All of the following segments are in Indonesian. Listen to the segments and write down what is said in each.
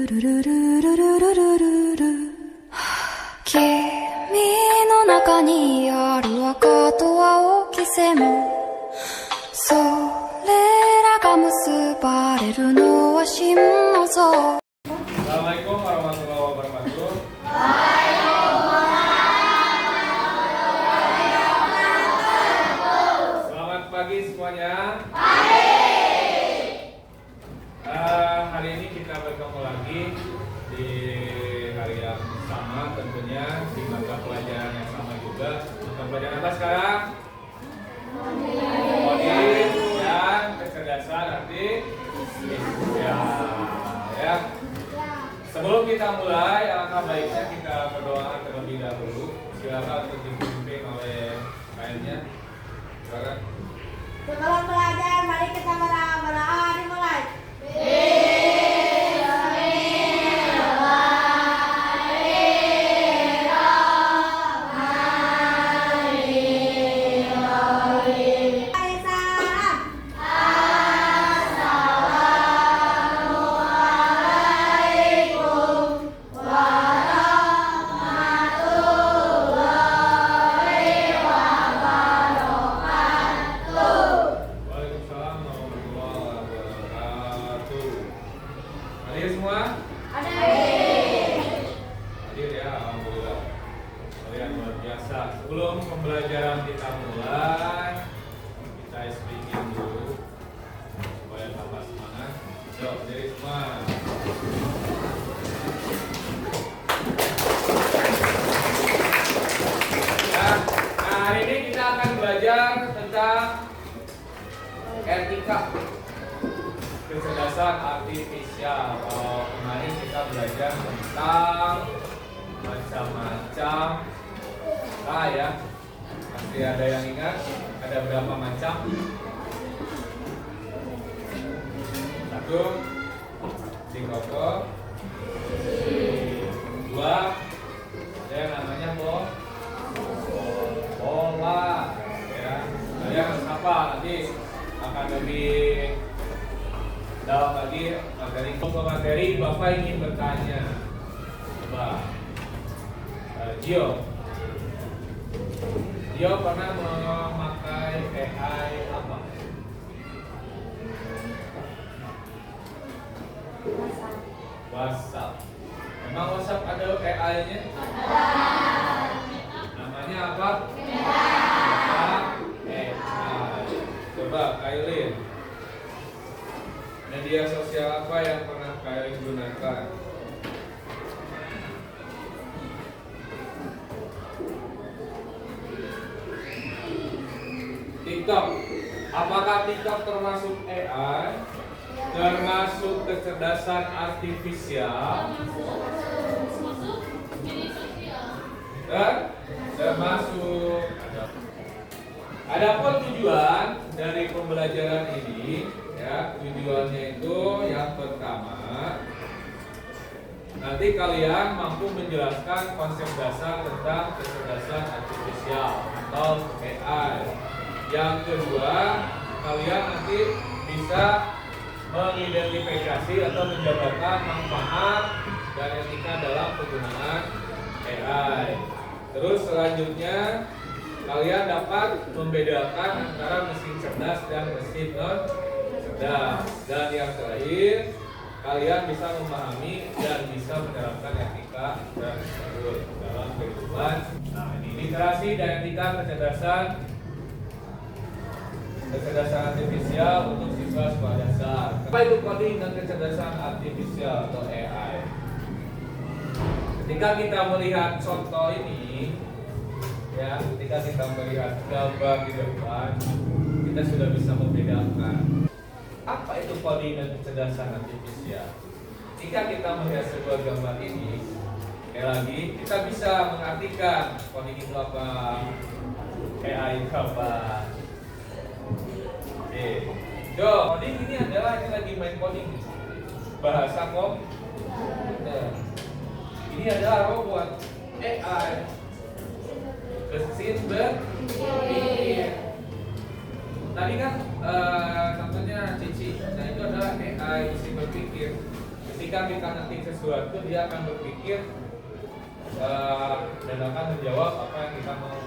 君の中にある赤と青き線それらが結ばれるのは真の像 Assalamualaikum warahmatullahi wabarakatuh. Selamat pagi semuanya. Hari ini kita bertemu lagi di hari yang sama, tentunya di mata pelajaran yang sama juga. Mata pelajaran apa sekarang? Coding dan kecerdasan artifisial. Ya. Sebelum kita mulai, alangkah baiknya kita berdoa terlebih dahulu. Silakan untuk dipimpin oleh kainnya. Silakan. Sebelum belajar, mari kita berdoa dimulai. Hadir semua? Hadir ya, alhamdulillah. Kalian luar biasa. Sebelum pembelajaran kita mulai, kita speaking dulu supaya tambah semangat. Yuk, hadir semua. Nah, hari ini kita akan belajar tentang etika kecerdasan artifisial. Kalau kemarin kita belajar tentang macam-macam ya, pasti ada yang ingat ada berapa macam? Satu, dikoko. Dua, ada yang namanya bola. Ya, kalian harus apa nanti akan lebih dalam lagi materi Bapak ingin bertanya. Coba Gio pernah memakai AI apa? WhatsApp. Memang WhatsApp ada AI-nya? Namanya apa? AI. Coba Kailin, media sosial apa yang pernah kalian gunakan? TikTok. Apakah TikTok termasuk AI? Termasuk kecerdasan artifisial? Termasuk. Adapun tujuan dari pembelajaran ini, ya, tujuannya itu yang pertama, nanti kalian mampu menjelaskan konsep dasar tentang kecerdasan artifisial atau AI. Yang kedua, kalian nanti bisa mengidentifikasi atau menjabarkan manfaat dan etika dalam penggunaan AI. Terus selanjutnya kalian dapat membedakan antara mesin cerdas dan mesin non cerdas. Dan yang terakhir, kalian bisa memahami dan bisa menerapkan etika tersebut dalam kehidupan. Nah, ini literasi dan etika kecerdasan artifisial untuk siswa sekolah dasar. Apa itu coding dan kecerdasan artifisial atau AI? Ketika kita melihat contoh ini, ya, ketika kita melihat gambar di depan, kita sudah bisa membedakan apa itu coding dan kecerdasan artifisial. Jika kita melihat sebuah gambar ini, lagi kita bisa mengartikan coding itu apa, AI itu apa. Oke, coding ini adalah ini lagi main coding, bahasa komputer. Ini adalah robot AI. Mesin berpikir. Tadi kan contohnya Cici, nah itu adalah AI mesin berpikir. ketika kita ngetik sesuatu dia akan berpikir dan akan menjawab apa yang kita mau.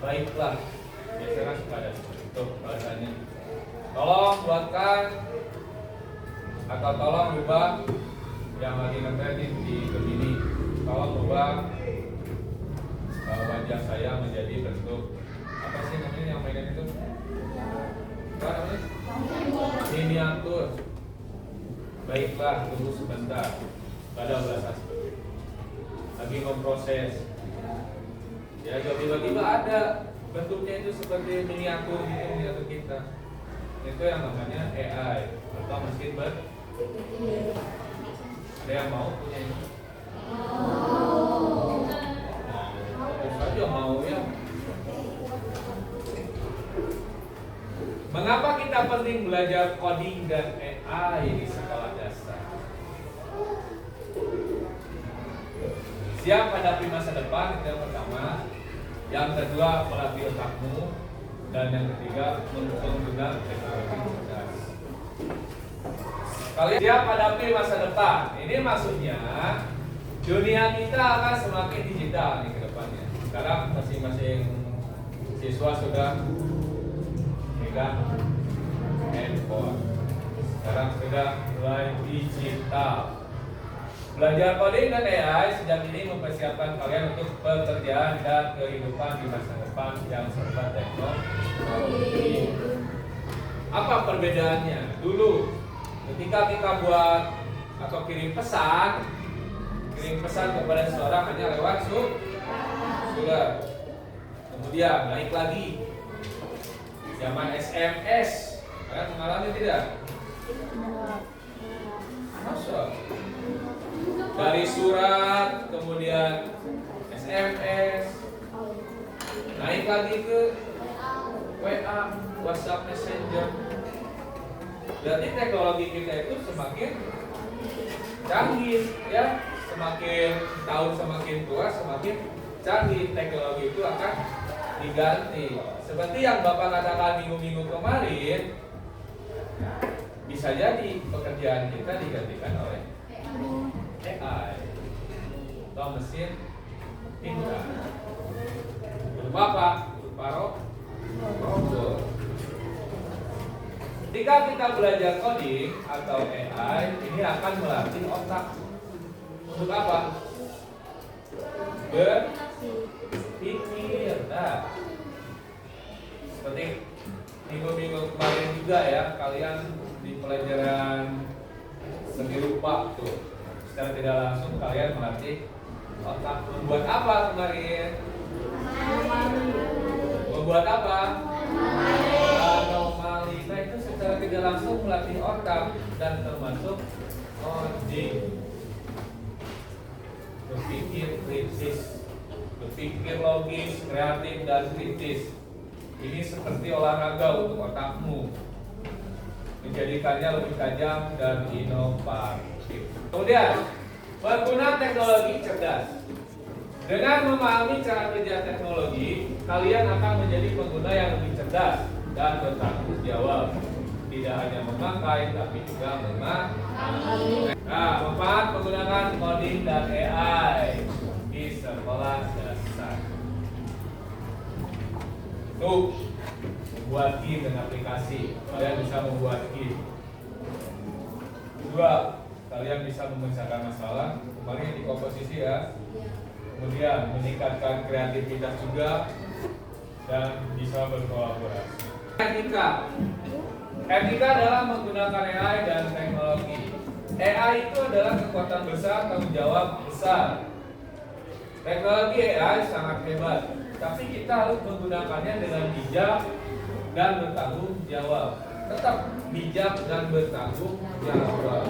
Baiklah, biasanya suka ada seperti itu bahasanya. Tolong buatkan atau tolong ubah yang lagi ngetrending di Gemini. Tolong ubah wajah saya menjadi bentuk apa sih namanya yang mainan itu? Apa namanya? Miniatur. Baiklah, tunggu sebentar. Pada bahasa lagi memproses. Ya, tiba-tiba ada bentuknya itu seperti miniatur gitu, miniatur kita. Itu yang namanya AI atau mesin berpikir. Ada yang mau punya ini? Terus aja mau ya. Mengapa kita penting belajar coding dan AI di sekolah dasar? Siap hadapi masa depan, itu yang pertama. Yang kedua, melatih otakmu. Dan yang ketiga, menggunakan teknologi cerdas. Kalian siap hadapi masa depan. Ini maksudnya dunia kita akan semakin digital nih ke depannya. Sekarang masing-masing siswa sudah megang handphone. Sekarang sudah mulai digital. Belajar coding dan AI sejak ini mempersiapkan kalian untuk pekerjaan dan kehidupan di masa depan yang serba teknologi. Apa perbedaannya? Dulu ketika kita buat atau kirim pesan kepada seseorang hanya lewat surat. Kemudian naik lagi zaman SMS. Kalian mengalami tidak? Masa? Dari surat, kemudian SMS, naik lagi ke WA, WhatsApp Messenger. Berarti teknologi kita itu semakin canggih, ya. Semakin tahun semakin tua, semakin canggih. Teknologi itu akan diganti. Seperti yang Bapak katakan minggu-minggu kemarin, bisa jadi pekerjaan kita digantikan oleh AI atau mesin pintar. Berupa apa? Berupa robot. Ketika kita belajar coding atau AI, ini akan melatih otak. Untuk apa? Berpikir. Nah, seperti minggu-minggu kemarin juga ya, kalian di pelajaran seni rupa tuh. Secara tidak langsung kalian melatih otak. Membuat apa kemarin? Membuat apa? Anomali. Nah, itu secara tidak langsung melatih otak dan termasuk coding. Berpikir kritis, berpikir logis, kreatif dan kritis. Ini seperti olahraga untuk otakmu, menjadikannya lebih tajam dan inovatif. Kemudian, pengguna teknologi cerdas. Dengan memahami cara kerja teknologi, kalian akan menjadi pengguna yang lebih cerdas dan bertanggung jawab. Tidak hanya memakai, tapi juga memahami. Nah, manfaat menggunakan coding dan AI di sekolah dasar. Tuh, membuat game dan aplikasi. Kalian bisa membuat game. Kedua, kalian bisa memecahkan masalah. Kemarin di komposisi ya. Kemudian meningkatkan kreativitas juga dan bisa berkolaborasi. Etika adalah menggunakan AI dan teknologi. AI itu adalah kekuatan besar, tanggung jawab besar. Teknologi AI sangat hebat, tapi kita harus menggunakannya dengan bijak dan bertanggung jawab. Tetap bijak dan bertanggung jawab.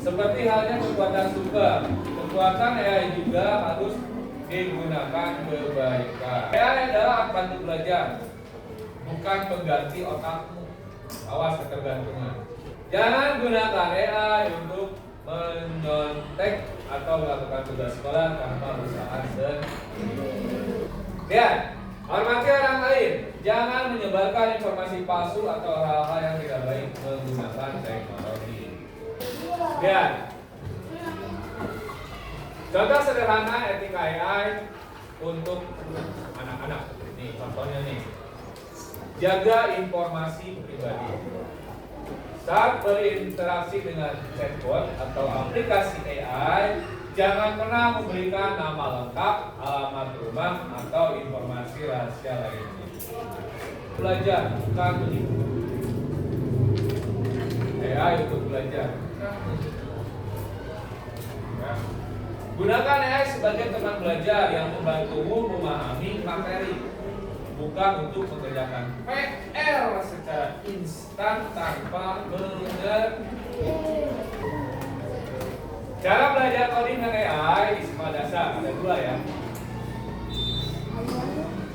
Seperti halnya kekuatan super, kekuatan AI juga harus digunakan kebaikan. AI adalah bantu belajar, bukan pengganti otakmu. Awas ketergantungan. Jangan gunakan AI untuk menyontek atau melakukan tugas sekolah tanpa usaha sendiri. Lihat, hormati orang lain. Jangan menyebarkan informasi palsu atau hal-hal yang tidak baik menggunakan teknologi. Lihat. Contoh sederhana etika AI untuk anak-anak. Nih contohnya nih. Jaga informasi pribadi. Saat berinteraksi dengan chatbot atau aplikasi AI, jangan pernah memberikan nama lengkap, alamat rumah, atau informasi rahasia lainnya. Belajar, bukan menipu. AI untuk belajar. Ya. Gunakan AI sebagai teman belajar yang membantumu memahami materi, bukan untuk mengerjakan PR secara instan tanpa mengerti. Cara belajar coding dengan AI di sekolah dasar ada dua ya.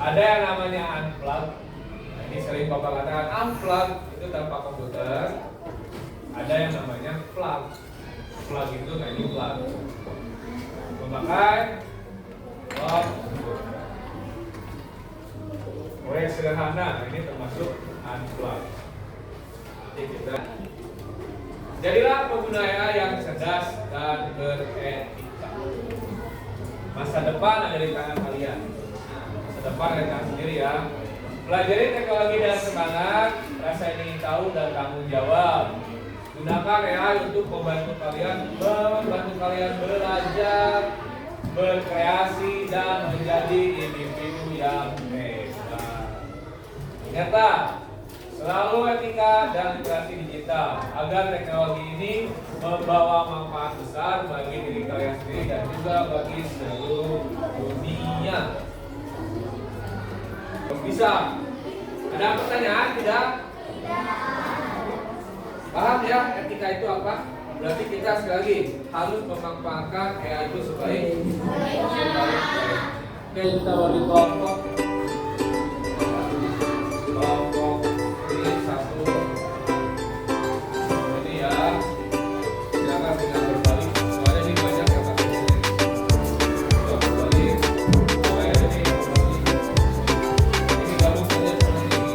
Ada yang namanya unplug. Nah, ini sering Bapak katakan unplug itu tanpa komputer. Ada yang namanya plug. Plug itu nah ini plug. Memakai plug. Proyek sederhana, ini termasuk unplug. Nanti kita jadilah pengguna AI yang cerdas dan beretika. Masa depan ada di tangan kalian. Masa depan ada di tangan sendiri ya. Pelajari teknologi dan semangat, rasa ingin tahu dan tanggung jawab. Gunakan AI untuk membantu kalian belajar, berkreasi dan menjadi individu yang hebat. Ingatlah, selalu etika dan literasi digital agar teknologi ini membawa manfaat besar bagi diri kalian sendiri dan juga bagi seluruh dunia. Bisa? Ada pertanyaan? Tidak? Paham ya etika itu apa? Berarti kita sekali lagi harus memanfaatkan AI itu sebaik. Oke, kita bagi kelompok. Kelompok ini satu. Ini ya. Silakan dengan berbalik. Soalnya ini banyak yang pakai ini. Berbalik. Soalnya ini berbalik. Ini gabung saja seperti ini.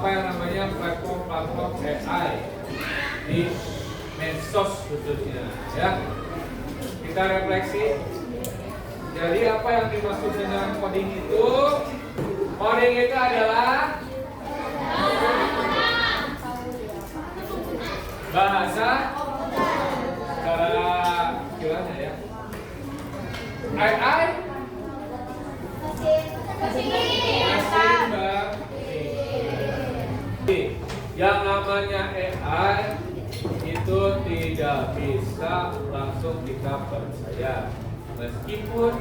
yang namanya platform AI di medsos khususnya, ya. Kita refleksi. Jadi apa yang dimaksud dengan coding itu? Coding itu adalah bahasa cara gimana ya? AI yang namanya AI itu tidak bisa langsung kita percaya meskipun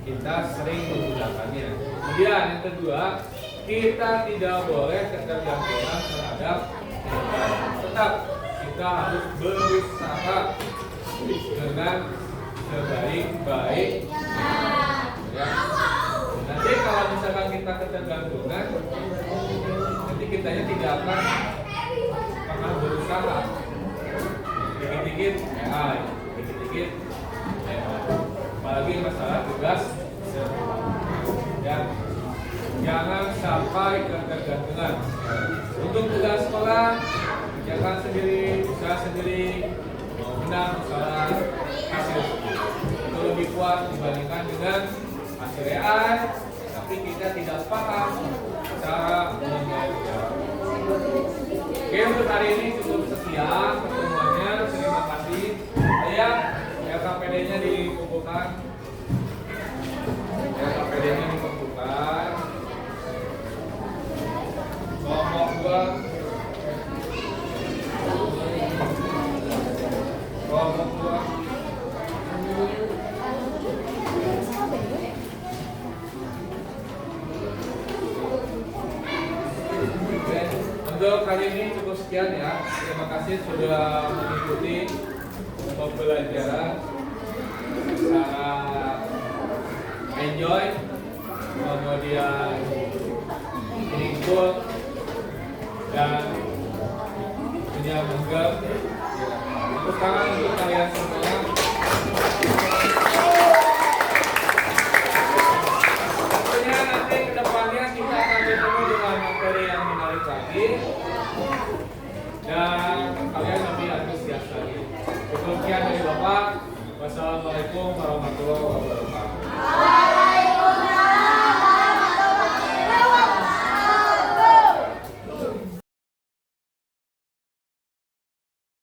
kita sering menggunakannya. Kemudian yang kedua, kita tidak boleh ketergantungan terhadap AI. Tetap kita harus berusaha dengan sebaik-baiknya. Ya. Nanti kalau misalkan kita ketergantungan, nanti kitanya tidak akan pernah berusaha. Dikit-dikit AI, dikit-dikit AI. Apalagi masalah tugas ya, jangan sampai ketergantungan. Untuk tugas sekolah, jangan sendiri, usaha sendiri, menang masalah hasil itu lebih kuat dibandingkan dengan hasil AI, tapi kita tidak paham cara menjawabnya. Oke, untuk hari ini cukup sekian pertemuannya. Terima kasih. LKPD-nya dikumpulkan. LKPD-nya dikumpulkan. Kelompok 2. Kelompok 2. Untuk kali ini cukup sekian ya. Terima kasih sudah mengikuti pembelajaran secara enjoy, kemudian ikut dan punya menggap. Tepuk tangan untuk kalian semua. Tentunya nanti kedepannya kita akan bertemu dengan materi yang menarik lagi dan kalian lebih antusias lagi. Cukup sekian dari Bapak. Wassalamualaikum warahmatullahi wabarakatuh.